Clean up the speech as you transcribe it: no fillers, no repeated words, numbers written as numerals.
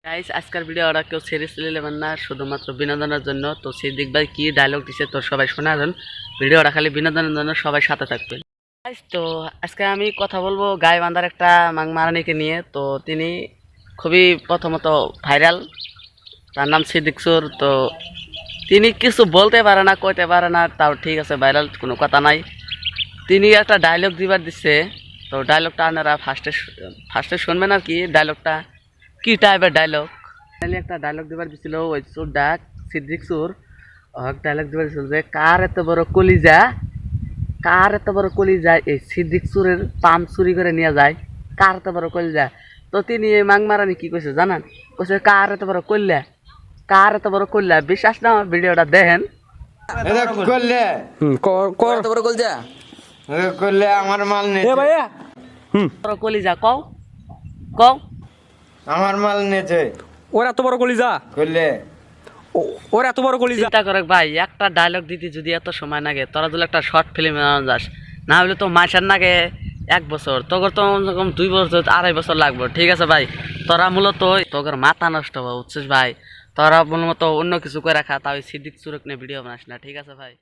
Guys আজকের ভিডিওটা কেউ সিরিয়াসলি নেবেন না, শুধুমাত্র বিনোদনের জন্য। তো সিদ্দিক ভাই কি ডায়লগ দিছে তো সবাই শোনাবেন। ভিডিওটা খালি বিনোদনের জন্য, সবাই সাথে থাকবেন। গাইস তো আজকে আমি কথা বলবো গাইবান্ধার একটা মাংমারানিকে নিয়ে। তো তিনি খুবই প্রথমত ভাইরাল, তার নাম সিদ্দিক সুর। তো তিনি কিছু বলতে পারে না, কইতে পারে না, তাও ঠিক আছে, ভাইরাল কোনো কথা নাই। তিনি একটা ডায়লগ দিবার দিচ্ছে। তো ডায়লগটা আপনারা ফার্স্টে শুনবেন আর কি। ডায়লগটা কি টাইপের ডায়লগ, একটা ডায়লগ দিবার দিছিল ওই সুর ডাক সিদ্দিক সুর। ডায়লগ দিবার দিছিল যে কার এত বড় কলিজা, কার এত বড় কলিজা এই সিদ্দিক সুরের পাম্প চুরি করে নিয়ে যায়, কার এত বড় কলিজা। তো তিনি এই মাংমারানি কি কইছে জানান, কইছে কার এত বড় কল্যা, কার এত বড় কল্যা। বিশ্বাস না আমার ভিডিওটা দেখেন। আমার মাল নেই, বড় কলিজা কও কও, আমার মাল নেছে ওর এত বড় কলিজা, করলে ওর এত বড় কলিজা। চিন্তা করে ভাই, একটা ডায়লগ দিতে যদি এত সময় লাগে, তোরা যদি একটা শর্ট ফিল্ম যাস, না হলে তো মাসের নাগে 1 বছর, তোর তো 2 বছর 2.5 বছর লাগবে। ঠিক আছে ভাই, তোরা মূলত তোর মাথা নষ্ট হওয়া উচিস ভাই। তোরা মূলত অন্য কিছু করে রাখা, তাও সিদ্দিক সুরক নিয়ে ভিডিও বানাস না। ঠিক আছে ভাই।